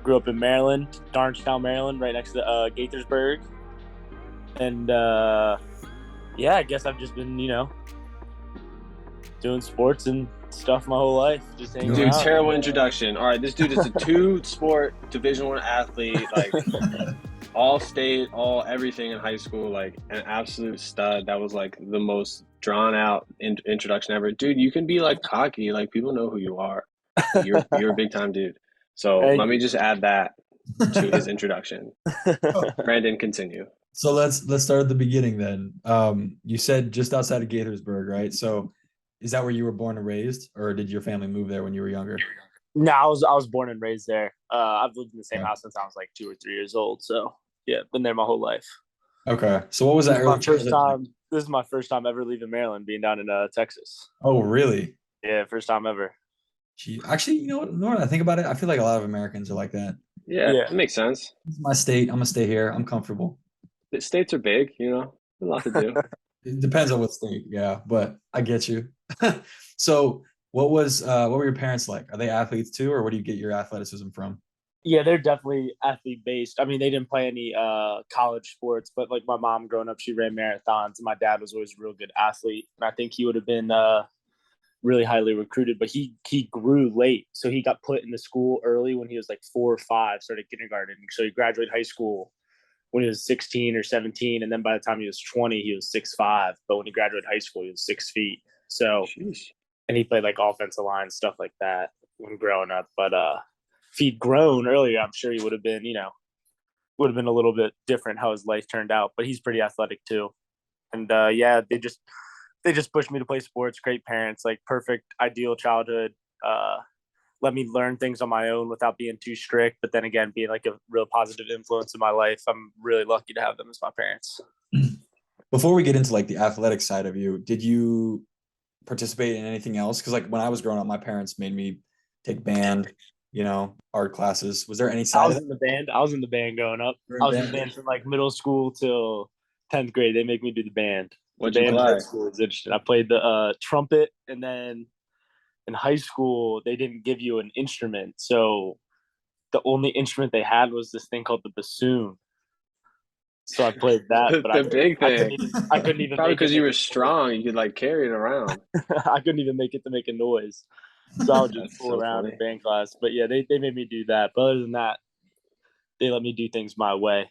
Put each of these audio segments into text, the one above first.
Grew up in Maryland, Darnstown, Maryland, right next to Gaithersburg. And yeah, I guess I've just been, doing sports and stuff my whole life, just hanging Dude, around. terrible introduction. All right, this dude is a two-sport Division I athlete, like all state, all everything in high school, like an absolute stud. That was like the most drawn out introduction ever. Dude, you can be like cocky, like people know who you are. You're a big time dude. So Thank let me you. just add that to his introduction. Brandon, continue. So let's start at the beginning then. You said just outside of Gaithersburg, right? So is that where you were born and raised, or did your family move there when you were younger? No, I was born and raised there. I've lived in the same Okay. house since I was like 2 or 3 years old. So yeah, been there my whole life. Okay. So what was that early childhood like? This is my first time ever leaving Maryland, being down in Texas. Oh, really? Yeah, first time ever. Gee, actually, you know what? Now that I think about it, I feel like a lot of Americans are like that. Yeah, Yeah. it makes sense. This is my state. I'm gonna stay here. I'm comfortable. The states are big, a lot to do. It depends on what state, yeah, but I get you. So what were your parents like? Are they athletes too, or where do you get your athleticism from? Yeah, they're definitely athlete based. I mean, they didn't play any college sports, but like my mom growing up, she ran marathons, and my dad was always a real good athlete. And I think he would have been really highly recruited, but he grew late, so he got put in the school early when he was like 4 or 5, started kindergarten. So he graduated high school when he was 16 or 17, and then by the time he was 20, he was 6'5". But when he graduated high school, he was 6 feet. So, Sheesh. and he played like offensive line, stuff like that when growing up. But if he'd grown earlier, I'm sure he would have been, would have been a little bit different how his life turned out. But he's pretty athletic too. And yeah, they just pushed me to play sports. Great parents, like perfect, ideal childhood. Let me learn things on my own without being too strict, but then again, being like a real positive influence in my life. I'm really lucky to have them as my parents. Before we get into like the athletic side of you, did you participate in anything else? Because like when I was growing up, my parents made me take band, art classes. Was there any I side was of it? in the band. I was in the band growing up. You were in I was in band? the band from like middle school till 10th grade. They make me do the band. The What'd you band in play? high school is interesting. I played the trumpet, and then in high school they didn't give you an instrument, so the only instrument they had was this thing called the bassoon. So I played that, but The big thing. I couldn't even Probably make it because you make were a strong, you could like carry it around. noise. I couldn't even make it to make a noise. So I would just That's fool so around funny. in band class. But yeah, they made me do that. But other than that, they let me do things my way,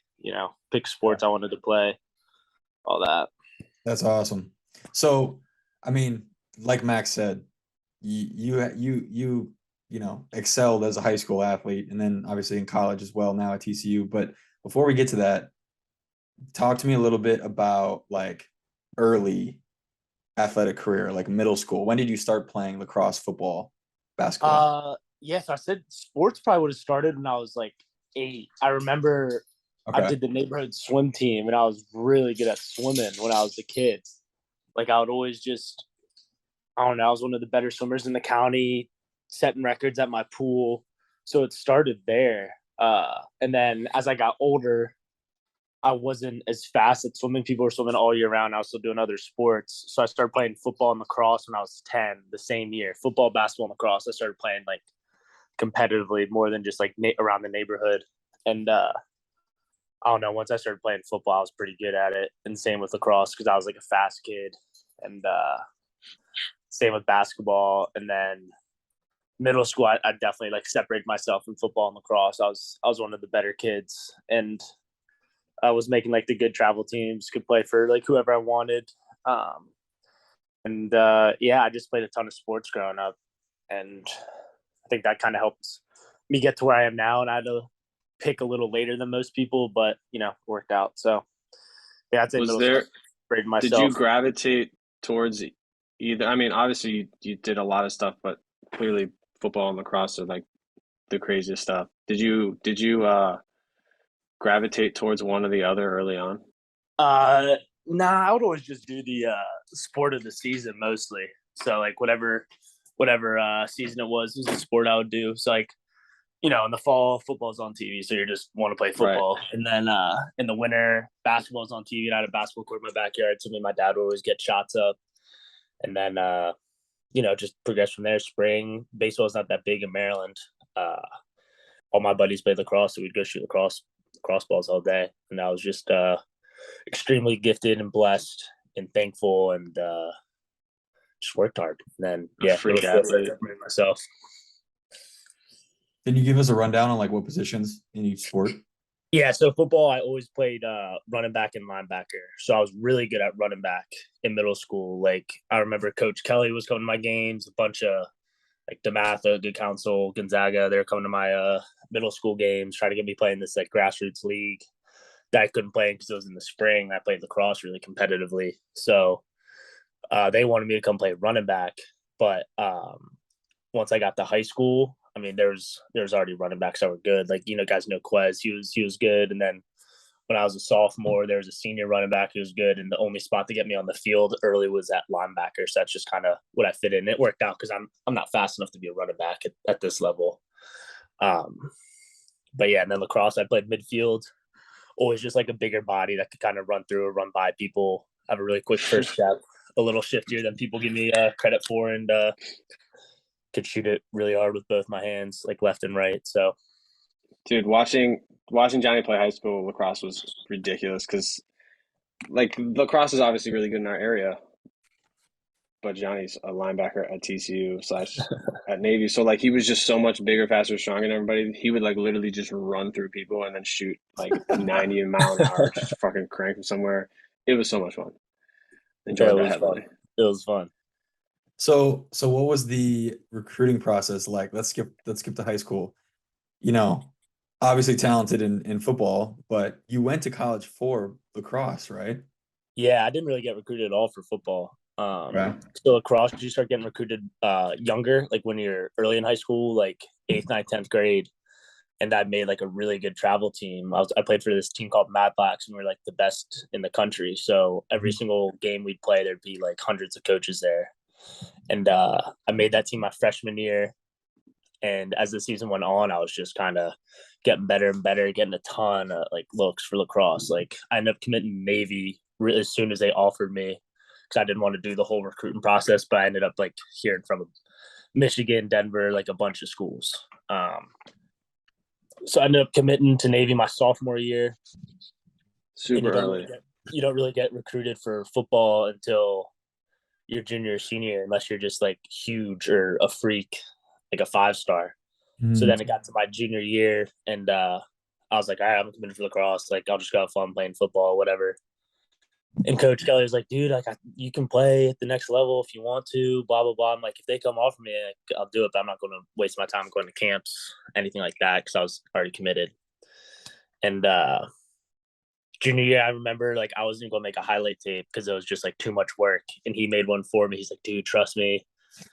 pick sports I wanted to play, all that. That's awesome. So, I mean, like Max said, you excelled as a high school athlete, and then obviously in college as well. Now at TCU. But before we get to that, talk to me a little bit about like early athletic career, like middle school. When did you start playing lacrosse, football, basketball? Yes, I said sports probably would have started when I was like 8. I remember I Okay. did the neighborhood swim team, and I was really good at swimming when I was a kid. Like I would always I don't know, I was one of the better swimmers in the county, setting records at my pool. So it started there. And then as I got older, I wasn't as fast at swimming. People were swimming all year round. I was still doing other sports. So I started playing football and lacrosse when I was 10, the same year. Football, basketball, and lacrosse. I started playing like competitively more than just like around the neighborhood. And I don't know, once I started playing football, I was pretty good at it. And same with lacrosse because I was like a fast kid. And same with basketball. And then middle school, I definitely like separated myself from football and lacrosse. I was one of the better kids, and I was making like the good travel teams, could play for like whoever I wanted. And yeah, I just played a ton of sports growing up, and I think that kind of helped me get to where I am now. And I had to pick a little later than most people, but worked out. So yeah, I'd say Was middle school, there, separated did you myself. gravitate towards either? I mean, obviously you did a lot of stuff, but clearly football and lacrosse are like the craziest stuff. Did you gravitate towards one or the other early on? Nah, I would always just do the sport of the season mostly. So like whatever season it was the sport I would do. So like, in the fall, football's on TV, so you just want to play Right. football. And then in the winter, basketball's on TV, and I had a basketball court in my backyard, so me and my dad would always get shots up. And then just progress from there. Spring, baseball's not that big in Maryland. all my buddies played lacrosse, so we'd go shoot lacrosse balls all day. And I was just extremely gifted and blessed and thankful, and just worked hard. And then Freak athlete. myself. Can you give us a rundown on like what positions in each sport? Yeah, so football, I always played running back and linebacker. So I was really good at running back in middle school. Like, I remember Coach Kelly was coming to my games, a bunch of like DeMatha, Good Counsel, Gonzaga. They were coming to my middle school games, trying to get me playing this like grassroots league that I couldn't play because it was in the spring. I played lacrosse really competitively. So they wanted me to come play running back. But once I got to high school, I mean, there's already running backs that were good. Like, guys know Quez, he was good. And then when I was a sophomore, there was a senior running back who was good. And the only spot to get me on the field early was at linebacker. So that's just kind of what I fit in. It worked out because I'm not fast enough to be a running back at this level. But yeah, and then lacrosse, I played midfield. Always just like a bigger body that could kind of run through or run by people, have a really quick first step, a little shiftier than people give me credit for, and could shoot it really hard with both my hands, like left and right. So, dude, watching Johnny play high school lacrosse was ridiculous because, like, lacrosse is obviously really good in our area, but Johnny's a linebacker at TCU / at Navy, so like he was just so much bigger, faster, stronger than everybody. He would like literally just run through people and then shoot like 90 mile an hour, just fucking crank from somewhere. It was so much fun. Enjoyed that heavily. It was fun. So what was the recruiting process like? Let's skip to high school. Obviously talented in football, but you went to college for lacrosse, right? Yeah, I didn't really get recruited at all for football. Right. So lacrosse, you start getting recruited younger, like when you're early in high school, like 8th, 9th, 10th grade. And I made like a really good travel team. I played for this team called Mad Blacks, and we we're like the best in the country. So every single game we'd play, there'd be like hundreds of coaches there. And I made that team my freshman year. And as the season went on, I was just kind of getting better and better, getting a ton of like looks for lacrosse. Like, I ended up committing to Navy really as soon as they offered me, because I didn't want to do the whole recruiting process. But I ended up like hearing from Michigan, Denver, like a bunch of schools. So I ended up committing to Navy my sophomore year. Super early. You don't really get recruited for football until your junior or senior, unless you're just like huge or a freak, like a 5-star. So then it got to my junior year, and I was like, all right, I'm committed for lacrosse. Like, I'll just go have fun playing football, whatever. And Coach Kelly was like, dude, like, you can play at the next level if you want to, blah, blah, blah. I'm like, if they come offer me, I'll do it, but I'm not going to waste my time going to camps, anything like that, because I was already committed. And junior year, I remember, like, I wasn't going to make a highlight tape because it was just, like, too much work. And he made one for me. He's like, dude, trust me,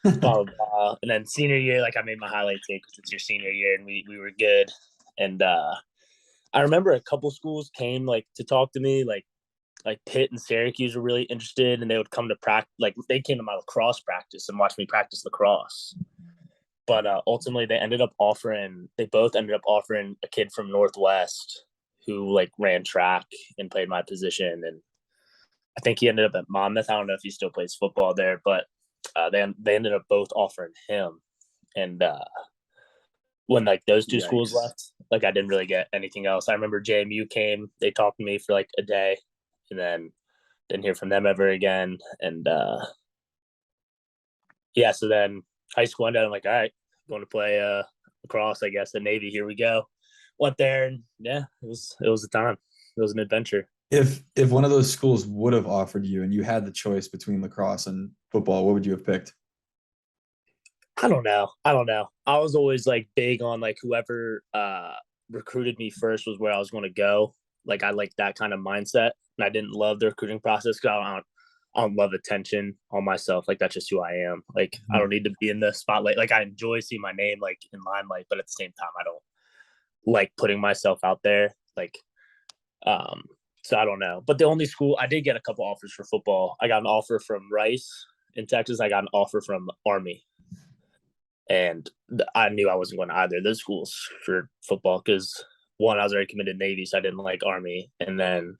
blah, blah, blah. And then senior year, like, I made my highlight tape because it's your senior year, and we were good. And I remember a couple schools came, like, to talk to me, like Pitt and Syracuse were really interested, and they would come to practice. Like, they came to my lacrosse practice and watched me practice lacrosse. But ultimately, they both ended up offering a kid from Northwest who like ran track and played my position. And I think he ended up at Monmouth. I don't know if he still plays football there, but they ended up both offering him. And when like those two schools left, like I didn't really get anything else. I remember JMU came, they talked to me for like a day, and then didn't hear from them ever again. And so then high school ended. I'm like, all right, going to play lacrosse, I guess, at Navy. Here we go. Went there, and it was a time. It was an adventure. If one of those schools would have offered you and you had the choice between lacrosse and football, what would you have picked? I don't know. I was always like big on like whoever recruited me first was where I was going to go. Like, I like that kind of mindset, and I didn't love the recruiting process because I don't love attention on myself. Like, that's just who I am. Like, I don't need to be in the spotlight. Like, I enjoy seeing my name like in limelight, but at the same time, I don't like putting myself out there. Like, so I don't know. But the only school I did get a couple offers for football. I got an offer from Rice in Texas. I got an offer from Army, and I knew I wasn't going to either of those schools for football because one, I was already committed to Navy, so I didn't like Army, and then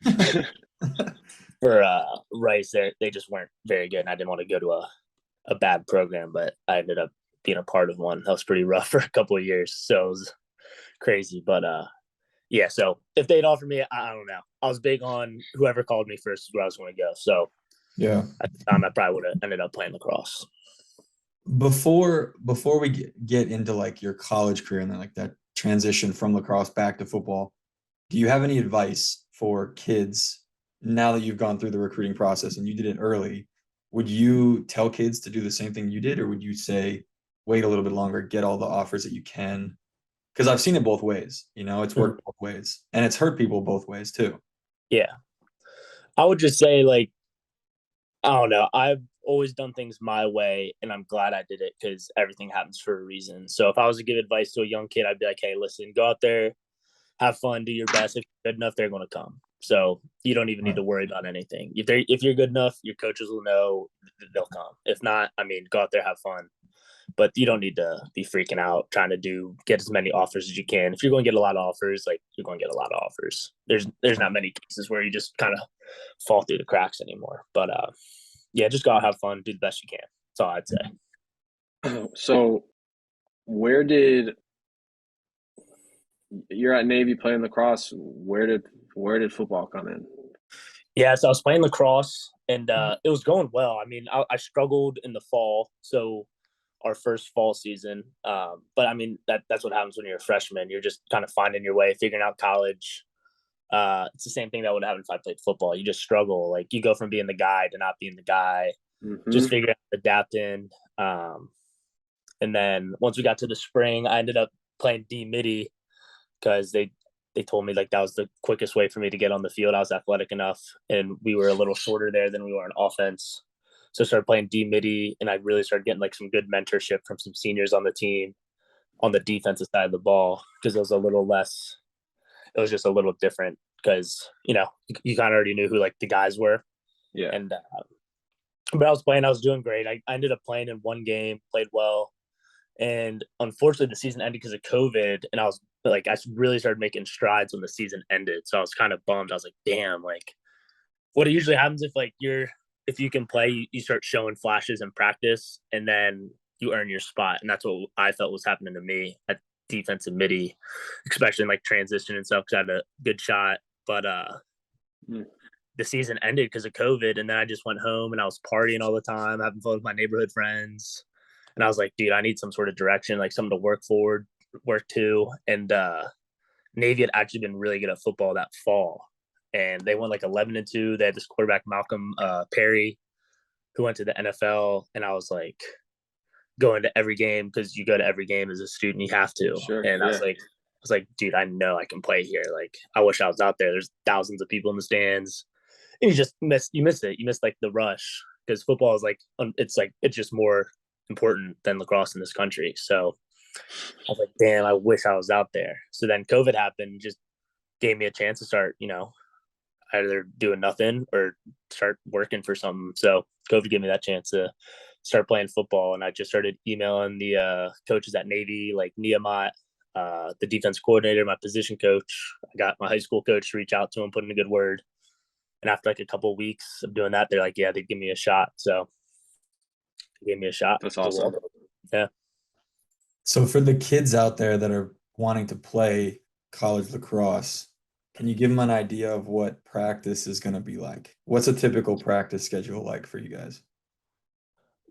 for Rice, they just weren't very good, and I didn't want to go to a bad program, but I ended up being a part of one that was pretty rough for a couple of years. So it was crazy. But yeah. So if they'd offer me, I don't know. I was big on whoever called me first is where I was going to go. So Yeah. at the time, I probably would have ended up playing lacrosse. Before we get into like your college career and then like that transition from lacrosse back to football, do you have any advice for kids now that you've gone through the recruiting process and you did it early? Would you tell kids to do the same thing you did, or would you say wait a little bit longer, get all the offers that you can? Because I've seen it both ways. It's worked both ways, and it's hurt people both ways too. Yeah. I would just say, like, I don't know. I've always done things my way, and I'm glad I did it because everything happens for a reason. So if I was to give advice to a young kid, I'd be like, hey, listen, go out there, have fun, do your best. If you're good enough, they're going to come. So you don't even need to worry about anything. If you're good enough, your coaches will know, they'll come. If not, I mean, go out there, have fun. But you don't need to be freaking out trying to get as many offers as you can. If you're going to get a lot of offers, like, you're going to get a lot of offers. There's not many cases where you just kind of fall through the cracks anymore. But yeah, just go out, have fun, do the best you can. That's all I'd say. So where did you're at Navy playing lacrosse? Where did football come in? Yeah, so I was playing lacrosse, and it was going well. I mean, I struggled in the fall, so our first fall season. But I mean, that's what happens when you're a freshman. You're just kind of finding your way, figuring out college. It's the same thing that would happen if I played football. You just struggle. Like, you go from being the guy to not being the guy. Just figure out adapting. And then once we got to the spring, I ended up playing D midi because they told me like that was the quickest way for me to get on the field. I was athletic enough, and we were a little shorter there than we were on offense. So I started playing D midi, and I really started getting like some good mentorship from some seniors on the team on the defensive side of the ball, because it was a little less. It was just a little different because you kind of already knew who like the guys were. Yeah. And but I was playing. I was doing great. I ended up playing in one game, played well. And unfortunately, the season ended because of COVID. And I was like, I really started making strides when the season ended. So I was kind of bummed. I was like, damn, like, what usually happens if you can play, you start showing flashes in practice, and then you earn your spot. And that's what I felt was happening to me at defensive midi, especially in like transition and stuff, because I had a good shot. But the season ended because of COVID. And then I just went home and I was partying all the time, having fun with my neighborhood friends. And I was like, dude, I need some sort of direction, like something to work to. And Navy had actually been really good at football that fall. And they went like 11-2. They had this quarterback, Malcolm Perry, who went to the NFL. And I was like, going to every game, because you go to every game as a student, you have to. Sure, and yeah. I was like, dude, I know I can play here. Like, I wish I was out there. There's thousands of people in the stands. And you miss it. You miss like the rush, because football is like, it's just more important than lacrosse in this country. So I was like, damn, I wish I was out there. So then COVID happened, just gave me a chance to start, either doing nothing or start working for something. So COVID gave me that chance to start playing football. And I just started emailing the coaches at Navy, like Nehemiah, the defense coordinator, my position coach. I got my high school coach to reach out to him, put in a good word. And after like a couple of weeks of doing that, they're like, yeah, they'd give me a shot. So they gave me a shot. That's awesome. Yeah. So for the kids out there that are wanting to play college lacrosse, can you give them an idea of what practice is going to be like? What's a typical practice schedule like for you guys?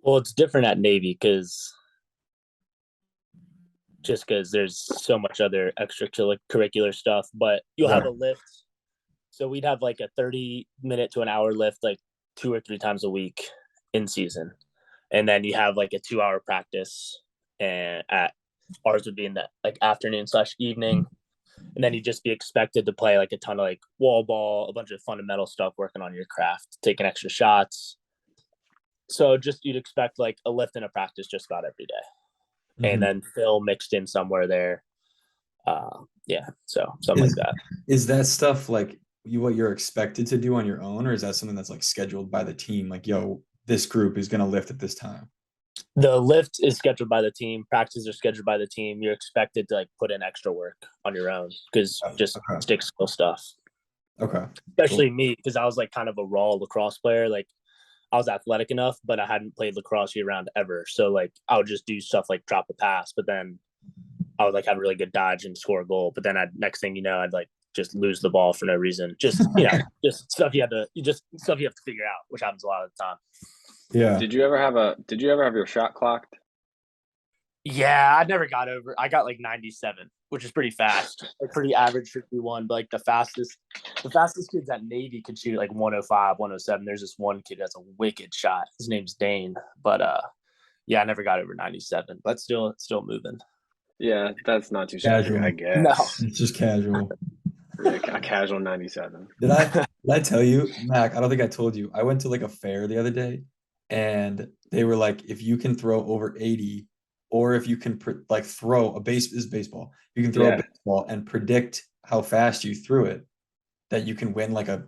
Well, it's different at Navy because there's so much other extracurricular stuff, but you'll have a lift. So we'd have like a 30-minute to an hour lift, like 2 or 3 times a week in season. And then you have like a 2-hour practice, and at ours would be in the like afternoon/evening. And then you'd just be expected to play like a ton of like wall ball, a bunch of fundamental stuff, working on your craft, taking extra shots. So you'd expect like a lift and a practice just about every day. And then film mixed in somewhere there. Yeah, so something like that. Is that stuff like what you're expected to do on your own, or is that something that's like scheduled by the team? Like, yo, this group is going to lift at this time. The lift is scheduled by the team. Practices are scheduled by the team. You're expected to like put in extra work on your own, because just stick skill stuff. Okay. Especially me, because I was like kind of a raw lacrosse player. Like, I was athletic enough, but I hadn't played lacrosse year round ever. So like I would just do stuff like drop a pass, but then I would like have a really good dodge and score a goal. But then next thing you know, I'd like just lose the ball for no reason. Just just stuff you have to figure out, which happens a lot of the time. Yeah. Did you ever have your shot clocked? Yeah, I never got over. I got like 97, which is pretty fast. Like pretty average for D1, but like the fastest kids at Navy could shoot like 105, 107. There's this one kid that's a wicked shot. His name's Dane. But yeah, I never got over 97, but still moving. Yeah, that's not too shabby, I No. guess. It's just casual. Yeah, a casual 97. Did I tell you, Mac? I don't think I told you. I went to like a fair the other day, and they were like, if you can throw over 80, or if you can like throw this is baseball. You can throw a Yeah. baseball and predict how fast you threw it, that you can win like a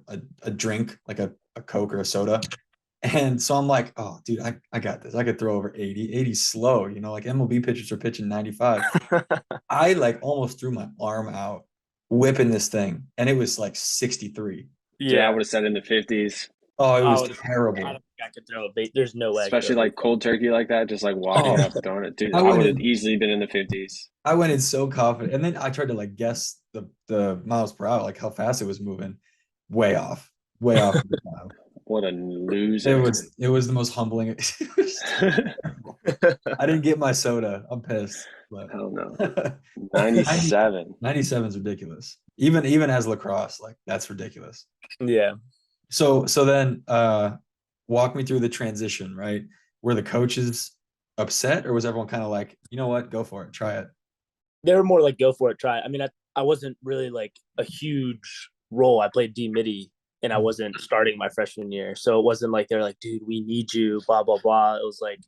drink, like a Coke or a soda. And so I'm like, oh, dude, I got this. I could throw over 80. 80's slow, like MLB pitchers are pitching 95. I like almost threw my arm out whipping this thing, and it was like 63. Dude, I would have said in the 50s. Oh, it was I terrible. don't think I could throw a bait. There's no way. Especially like cold turkey like that, just like walking up, throwing it. Dude, I would have easily been in the 50s. I went in so confident. And then I tried to like guess the miles per hour, like how fast it was moving. Way off. Way off. What a loser. It was the most humbling. I didn't get my soda. I'm pissed. But. Hell no. 97. 97 is ridiculous. Even as lacrosse, like that's ridiculous. Yeah. So then walk me through the transition, right? Were the coaches upset, or was everyone kind of like, you know what, go for it, try it? They were more like, go for it, try it. I mean, I wasn't really like a huge role. I played D midi, and I wasn't starting my freshman year. So it wasn't like they're like, dude, we need you, blah, blah, blah. It was like,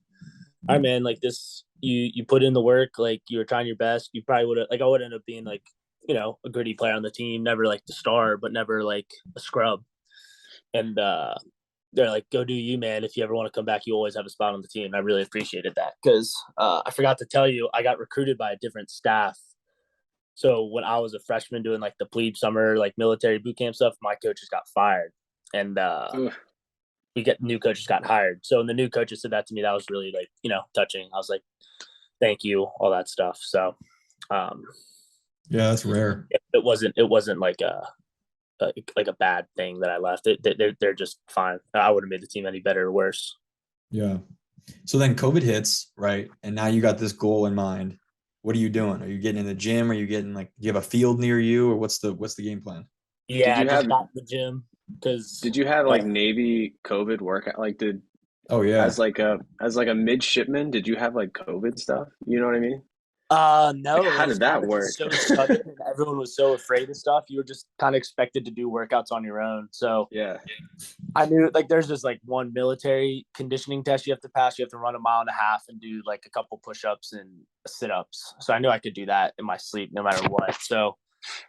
all right, man, like this, you put in the work, like you were trying your best. You probably would have, like I would end up being like, a gritty player on the team, never like the star, but never like a scrub. And they're like, go do you, man. If you ever want to come back, you always have a spot on the team. I really appreciated that because I forgot to tell you, I got recruited by a different staff. So when I was a freshman doing like the plebe summer, like military boot camp stuff, my coaches got fired, and new coaches got hired. So when the new coaches said that to me, that was really like, touching. I was like, thank you, all that stuff. So, yeah, that's rare. It wasn't like a bad thing that I left. They're just fine. I wouldn't have made the team any better or worse. Yeah. So then COVID hits, right? And now you got this goal in mind. What are you doing? Are you getting in the gym? Are you getting do you have a field near you, or what's the game plan? Yeah, I just got in the gym because. Did you have like Navy COVID workout? Like Oh yeah. As like a midshipman, did you have like COVID stuff? You know what I mean? No. Like, how did that work? So sudden, and everyone was so afraid of stuff. You were just kind of expected to do workouts on your own. So yeah, I knew like there's just like one military conditioning test you have to pass. You have to run a mile and a half and do like a couple push-ups and sit-ups. So I knew I could do that in my sleep no matter what. So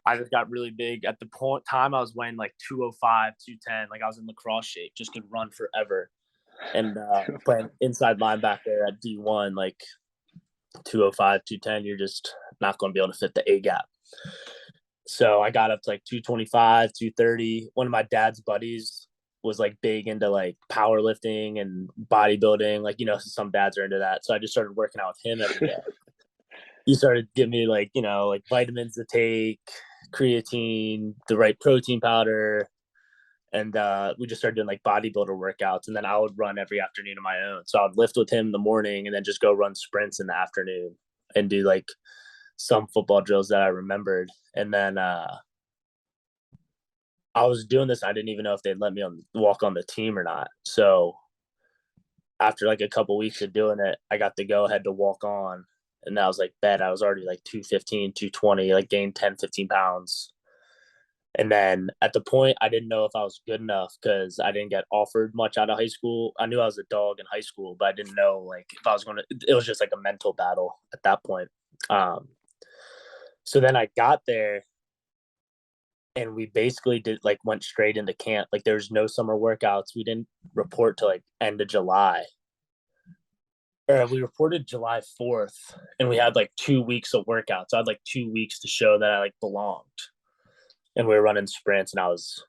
I just got really big. At the time I was weighing like 205, 210. Like I was in lacrosse shape, just could run forever. And playing inside linebacker at D1, like 205, 210, you're just not going to be able to fit the A gap. So I got up to like 225, 230. One of my dad's buddies was like big into like powerlifting and bodybuilding. Like, some dads are into that. So I just started working out with him every day. He started giving me like, like vitamins to take, creatine, the right protein powder. And we just started doing like bodybuilder workouts. And then I would run every afternoon on my own. So I'd lift with him in the morning and then just go run sprints in the afternoon and do like some football drills that I remembered. And then I was doing this. I didn't even know if they'd let me walk on the team or not. So after like a couple weeks of doing it, I got the go ahead to walk on. And I was like, bet I was already like 215, 220, like gained 10, 15 pounds. And then at the point, I didn't know if I was good enough because I didn't get offered much out of high school. I knew I was a dog in high school, but I didn't know like if I was going to, it was just like a mental battle at that point. So then I got there and we basically went straight into camp. Like there was no summer workouts. We didn't report to like end of July. We reported July 4th and we had like 2 weeks of workouts. I had like 2 weeks to show that I like belonged. And we were running sprints and I was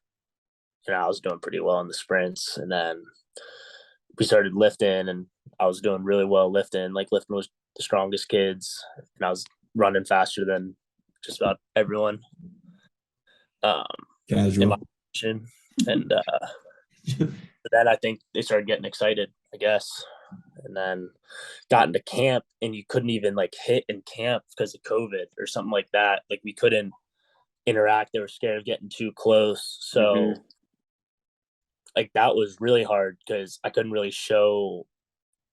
doing pretty well in the sprints. And then we started lifting and I was doing really well lifting. Like lifting was the strongest kids. And I was running faster than just about everyone in my Casual. position. And then I think they started getting excited, I guess. And then got into camp, and you couldn't even like hit in camp because of COVID or something like that. Like we couldn't interact. They were scared of getting too close. So like that was really hard because I couldn't really show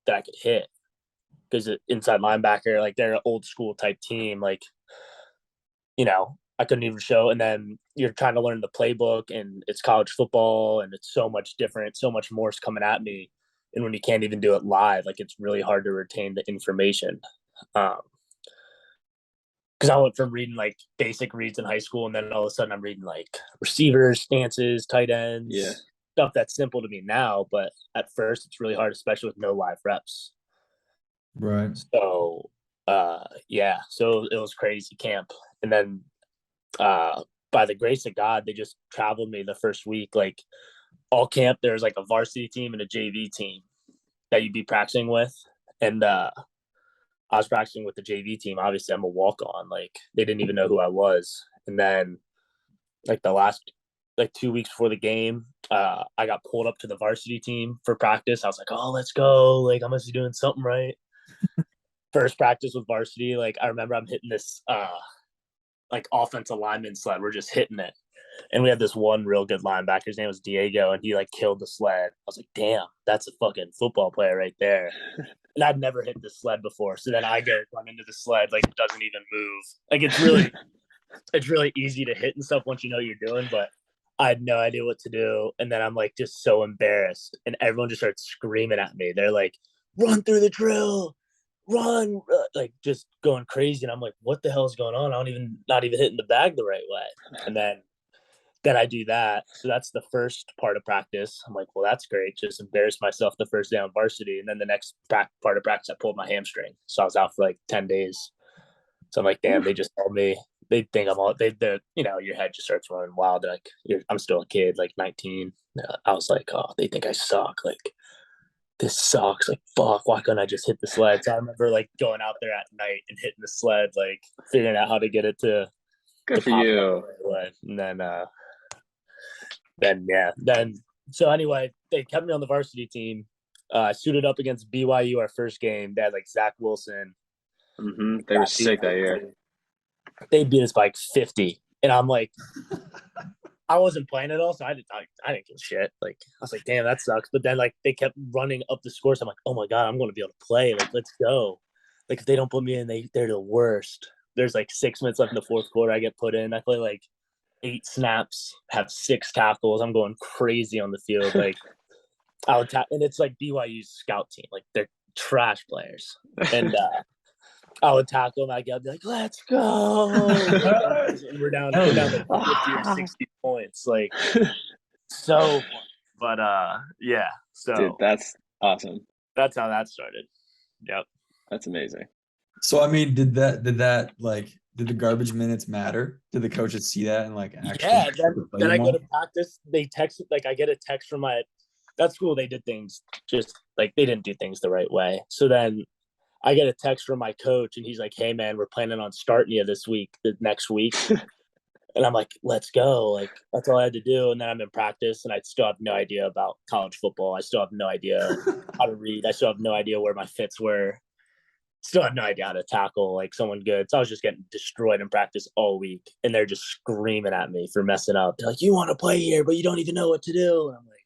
that I could hit, because inside linebacker, like they're an old school type team. Like, I couldn't even show. And then you're trying to learn the playbook, and it's college football, and it's so much different, so much more is coming at me. And when you can't even do it live, like it's really hard to retain the information. Because I went from reading like basic reads in high school, and then all of a sudden I'm reading like receivers, stances, tight ends, stuff that's simple to me now. But at first it's really hard, especially with no live reps. Right. So, so it was crazy camp. And then by the grace of God, they just traveled me the first week. Like all camp, there's like a varsity team and a JV team that you'd be practicing with. And I was practicing with the JV team. Obviously, I'm a walk-on. Like they didn't even know who I was. And then like the last 2 weeks before the game, I got pulled up to the varsity team for practice. I was like, oh, let's go. Like I must be doing something right. First practice with varsity, like I remember I'm hitting this like offensive lineman sled. We're just hitting it. And we had this one real good linebacker. His name was Diego, and he like killed the sled. I was like, damn, that's a fucking football player right there. And I'd never hit the sled before. So then I go run into the sled, like it doesn't even move. Like it's really easy to hit and stuff once you know what you're doing, but I had no idea what to do. And then I'm like just so embarrassed. And everyone just starts screaming at me. They're like, run through the drill, run, like just going crazy. And I'm like, what the hell is going on? Not even hitting the bag the right way. And then I do that. So that's the first part of practice. I'm like, well, that's great. Just embarrassed myself the first day on varsity. And then the next part of practice, I pulled my hamstring. So I was out for like 10 days. So I'm like, damn, they just told me, they think I'm all, your head just starts running wild. They're like, I'm still a kid, like 19. I was like, oh, they think I suck. Like, this sucks. Like, fuck, why couldn't I just hit the sled? So I remember like going out there at night and hitting the sled, like figuring out how to get it to Good for you. Right. And then so anyway, they kept me on the varsity team. Suited up against BYU our first game. They had like Zach Wilson. They were sick that year. They beat us by like 50. And I'm like, I wasn't playing at all, so I didn't give a shit. Like I was like, damn, that sucks. But then like they kept running up the scores. I'm like, oh my God, I'm gonna be able to play. Like, let's go. Like if they don't put me in, they're the worst. There's like 6 minutes left in the fourth quarter. I get put in. I play like 8 snaps, have 6 tackles. I'm going crazy on the field. Like I would and it's like BYU's scout team. Like they're trash players. And I would tackle them. I'd be like, let's go. And we're down like 50 or 60 points. Like so, but yeah. So dude, that's awesome. That's how that started. Yep. That's amazing. So I mean, did the garbage minutes matter? Did the coaches see that and like actually? Then I go to practice. They text, like I get a text from that school. They did things just like they didn't do things the right way. So then I get a text from my coach, and he's like, hey man, we're planning on starting you next week. And I'm like, let's go. Like that's all I had to do. And then I'm in practice, and I still have no idea about college football. I still have no idea how to read. I still have no idea where my fits were. Still have no idea how to tackle like someone good. So I was just getting destroyed in practice all week, and they're just screaming at me for messing up. They're like, you want to play here, but you don't even know what to do. And I'm like,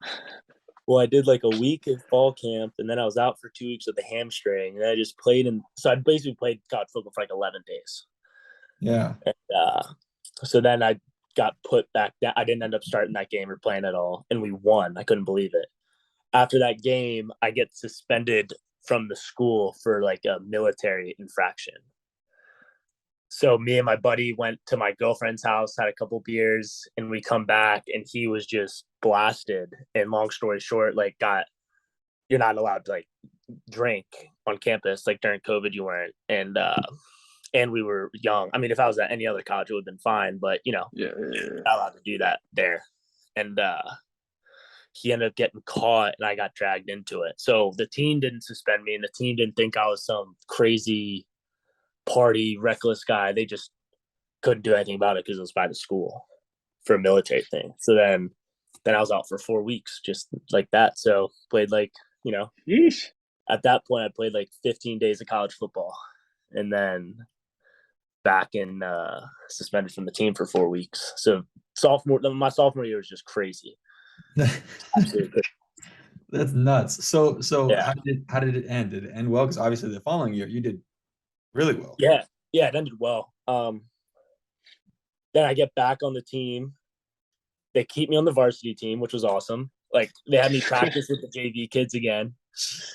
well, I did like a week of fall camp, and then I was out for 2 weeks with a hamstring, and I just played. So I basically played college football for like 11 days. Yeah. And so then I got put back down. I didn't end up starting that game or playing at all, and we won. I couldn't believe it. After that game, I get suspended from the school for like a military infraction. So me and my buddy went to my girlfriend's house, had a couple beers, and we come back, and he was just blasted. And long story short, like you're not allowed to like drink on campus. Like during COVID, you weren't. And we were young. I mean, if I was at any other college, it would have been fine, but yeah. Not allowed to do that there. And he ended up getting caught, and I got dragged into it. So the team didn't suspend me, and the team didn't think I was some crazy party, reckless guy. They just couldn't do anything about it because it was by the school for a military thing. So then I was out for 4 weeks just like that. So played like, Yeesh. at that point I played like 15 days of college football and then back in suspended from the team for 4 weeks. So my sophomore year was just crazy. Absolutely crazy. That's nuts. So Yeah. how did it end? Did it end well? Because obviously the following year you did really well. Yeah, it ended well. Then I get back on the team. They keep me on the varsity team, which was awesome. Like they had me practice with the JV kids again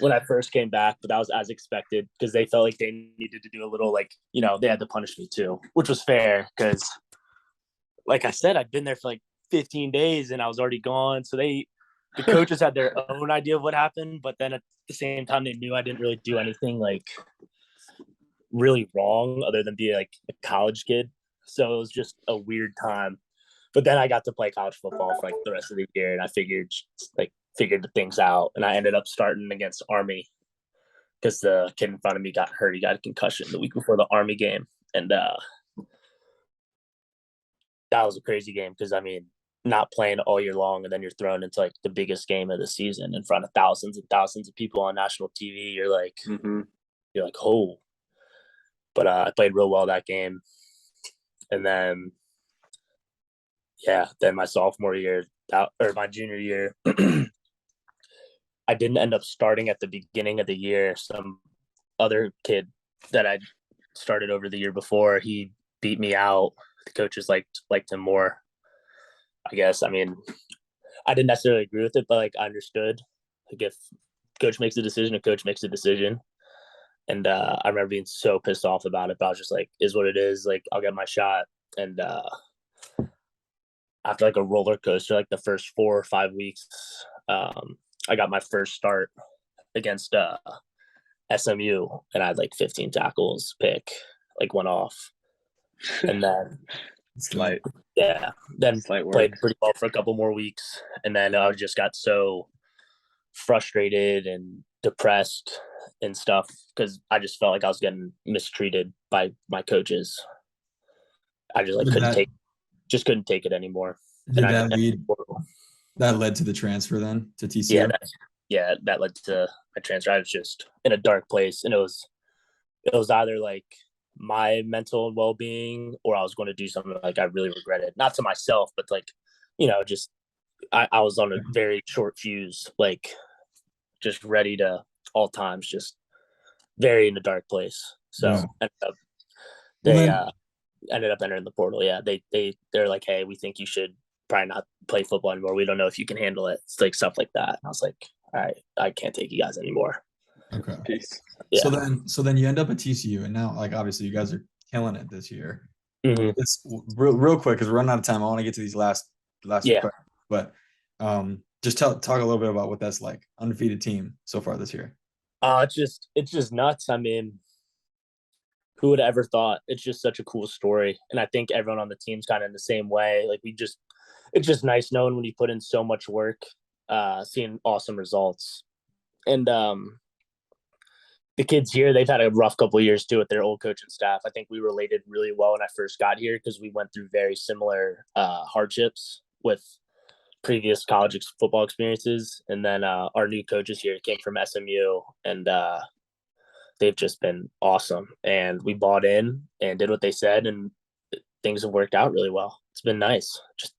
when I first came back, but that was as expected because they felt like they needed to do a little they had to punish me too, which was fair because, like I said, I'd been there for like 15 days and I was already gone. So the coaches had their own idea of what happened, but then at the same time, they knew I didn't really do anything like really wrong other than be like a college kid. So it was just a weird time. But then I got to play college football for like the rest of the year, and I figured the things out, and I ended up starting against Army because the kid in front of me got hurt. He got a concussion the week before the Army game, and that was a crazy game because not playing all year long, and then you're thrown into like the biggest game of the season in front of thousands and thousands of people on national TV. You're like, oh. But I played real well that game, and then. Yeah, then my sophomore year or my junior year, I didn't end up starting at the beginning of the year. Some other kid that I started over the year before, he beat me out. The coaches liked him more, I guess. I didn't necessarily agree with it, but like I understood. Like if coach makes a decision, a coach makes a decision. And I remember being so pissed off about it, but I was just like, is what it is. Like I'll get my shot. And after like a roller coaster, like the first 4 or 5 weeks, I got my first start against SMU, and I had like 15 tackles, went off, and then Slight played pretty well for a couple more weeks, and then I just got so frustrated and depressed and stuff because I just felt like I was getting mistreated by my coaches. I just couldn't take it anymore. Did that lead? That led to the transfer then to TCU? That led to my transfer. I was just in a dark place, and it was either like my mental well-being or I was going to do something like I really regretted. Not to myself, but like, just I was on a very short fuse, like just ready to all times, just very in a dark place. So ended up entering the portal. Yeah, they're like, hey, we think you should probably not play football anymore. We don't know if you can handle it. It's like stuff like that. And I was like, all right, I can't take you guys anymore. Okay. Peace. Yeah. So then you end up at TCU, and now like obviously you guys are killing it this year. Mm-hmm. It's real quick because we're running out of time. I want to get to these last questions, but just talk a little bit about what that's like. Undefeated team so far this year. It's just nuts. Who would have ever thought? It's just such a cool story, and I think everyone on the team's kind of in the same way. Like it's just nice knowing when you put in so much work, seeing awesome results, and the kids here, they've had a rough couple of years too with their old coaching staff. I think we related really well when I first got here because we went through very similar hardships with previous college football experiences, and then our new coaches here came from SMU, and they've just been awesome. And we bought in and did what they said, and things have worked out really well. It's been nice. Just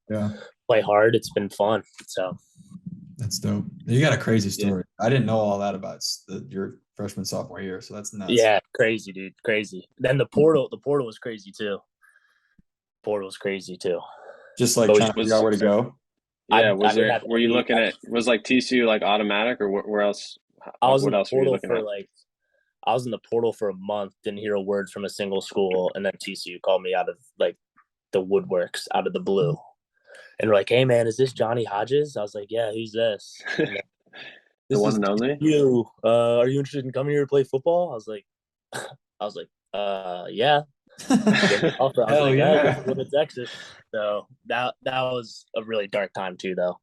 play hard. It's been fun. So that's dope. You got a crazy story. Yeah. I didn't know all that about your freshman sophomore year, so that's nuts. Yeah, crazy, dude, crazy. Then the portal was crazy too. Just like trying to figure out where to go. Yeah, were you looking at? Was like TCU like automatic, or where else? I was in the portal for I was in the portal for a month, didn't hear a word from a single school, and then TCU called me out of like the woodworks, out of the blue, and we're like, "Hey, man, is this Johnny Hodges?" I was like, "Yeah, who's this?" The one and only. You are you interested in coming here to play football? I was like, yeah. Hell yeah. Go to Texas. So that was a really dark time too, though.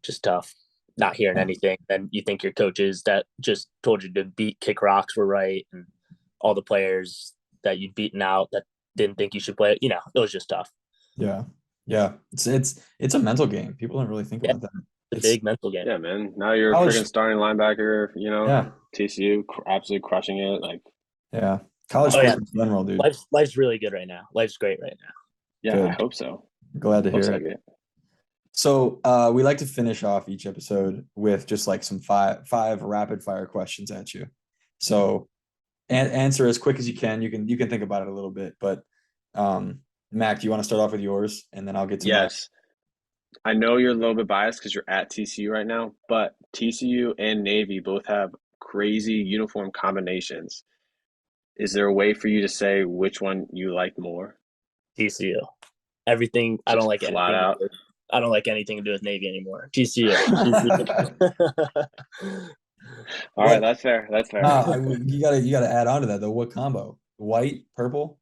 Just tough. Not hearing anything. Then you think your coaches that just told you to kick rocks were right, and all the players that you'd beaten out that didn't think you should play. You know, it was just tough. Yeah. It's a mental game. People don't really think about that. It's a big mental game. Yeah, man. Now you're a College- freaking starting linebacker. You know, Yeah. TCU absolutely crushing it. Like, Yeah. College Oh, yeah. sports in general, dude. Life's really good right now. Life's great right now. yeah, Good. I hope so. Glad to Looks hear like it. it. So we like to finish off each episode with just like some five rapid fire questions at you. So answer as quick as you can. You can think about it a little bit, but Mac, do you want to start off with yours and then I'll get to mine? Yes. I know you're a little bit biased because you're at TCU right now, but TCU and Navy both have crazy uniform combinations. Is there a way for you to say which one you like more? TCU. Everything. I don't Just like flat anything. out. I don't like anything to do with Navy anymore. TCU. All right, that's fair. That's fair. You gotta add on to that though. What combo? White, purple,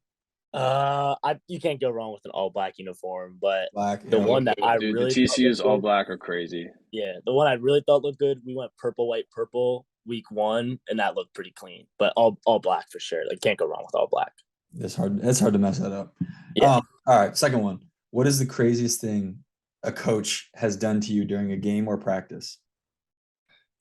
You can't go wrong with an all black uniform, but black. the yeah. one that I Dude, really the TCU's thought all looked good- black are crazy. Yeah, the one I really thought looked good. We went purple, white, purple week 1, and that looked pretty clean. But all black for sure. Like can't go wrong with all black. It's hard to mess that up. Yeah. All right, second one. What is the craziest thing a coach has done to you during a game or practice?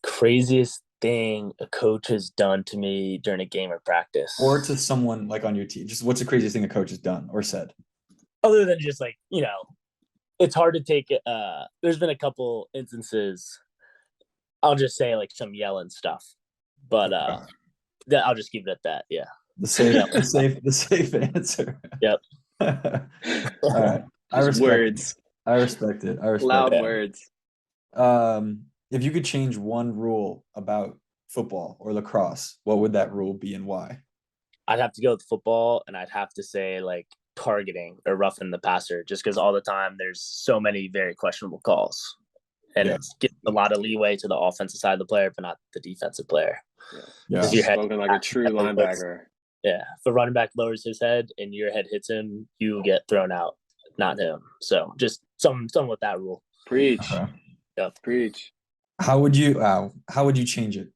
Craziest thing a coach has done to me during a game or practice, Or to someone like on your team? Just what's the craziest thing a coach has done or said? other than just like, you know, it's hard to take it. There's been a couple instances. I'll just say like some yelling stuff, but I'll just keep it at that. Yeah. The safe answer. Yep. All right. I Just respect it. loud it. words. If you could change one rule about football or lacrosse, what would that rule be and why? I'd have to go with football, and I'd have to say like targeting or roughing the passer, just because all the time there's so many very questionable calls, and Yeah. it's giving a lot of leeway to the offensive side of the player, but not the defensive player. Yeah. Your head- Spoken like a true linebacker. Yeah, if a running back lowers his head and your head hits him, you get thrown out, not him. So just some with that rule. Preach. Okay. Yep. Preach. How would you change it?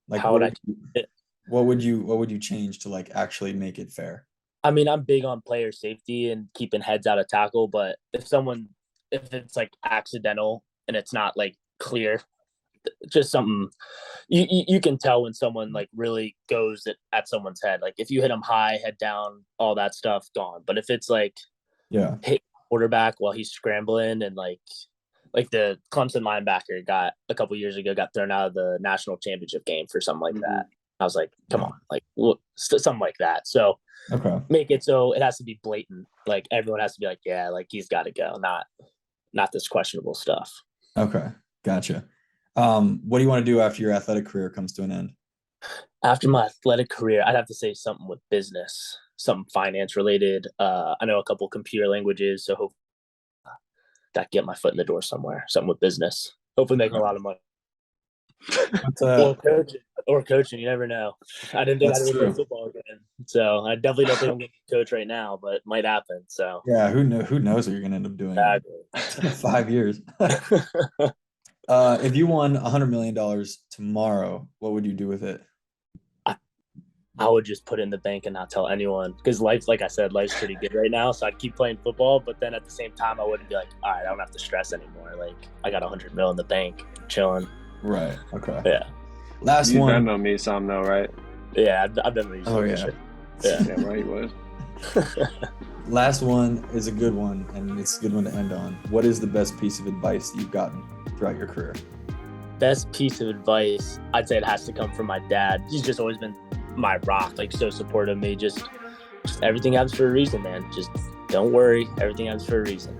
Like How would I change it? What would you change to like actually make it fair? I mean, I'm big on player safety and keeping heads out of tackle, but if it's like accidental and it's not like clear, just something you can tell when someone like really goes at someone's head. Like if you hit them high, head down, all that stuff gone. But if it's like hit quarterback while he's scrambling and like the Clemson linebacker got a couple years ago got thrown out of the national championship game for something like that. I was like, come on, like something like that. So make it so it has to be blatant. Like everyone has to be like, yeah, like he's got to go, not this questionable stuff. Okay, gotcha. What do you want to do after your athletic career comes to an end? After my athletic career, I'd have to say something with business, something finance related. I know a couple computer languages, so hopefully that get my foot in the door somewhere, something with business. Hopefully making a lot of money. Or coaching, you never know. I didn't think I'd ever play football again. So I definitely don't think I'm going to coach right now, but it might happen. So yeah, who knows what you're going to end up doing exactly. 5 years. If you won $100 million tomorrow, what would you do with it? I would just put it in the bank and not tell anyone, because life, like I said, life's pretty good right now. So I'd keep playing football, but then at the same time, I wouldn't be like, all right, I don't have to stress anymore. Like I got $100 million in the bank, chilling. Right. Okay. Yeah. Last You one. Venmo me some though, right? Yeah, I've been reading. Oh, yeah. Shit. Yeah, right. You would. Last one is a good one, and it's a good one to end on. What is the best piece of advice that you've gotten throughout your career? Best piece of advice, I'd say it has to come from my dad. He's just always been my rock, like so supportive of me. Just everything happens for a reason, man. Just don't worry. Everything happens for a reason.